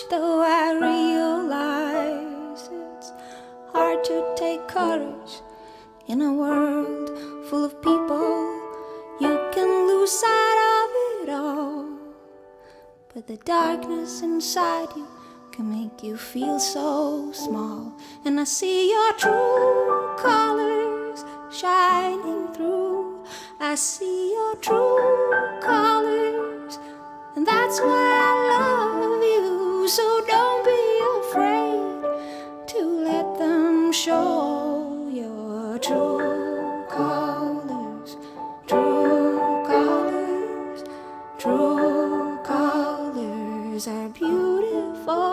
though I realize it's hard to take courage in a world full of people. You can lose sight of it all, but the darkness inside you can make you feel so small. And I see your true colors shining through. I see your true colors, and that's why I love you. So don't be afraid to let them show your true colors. True colors, true colors are beautiful.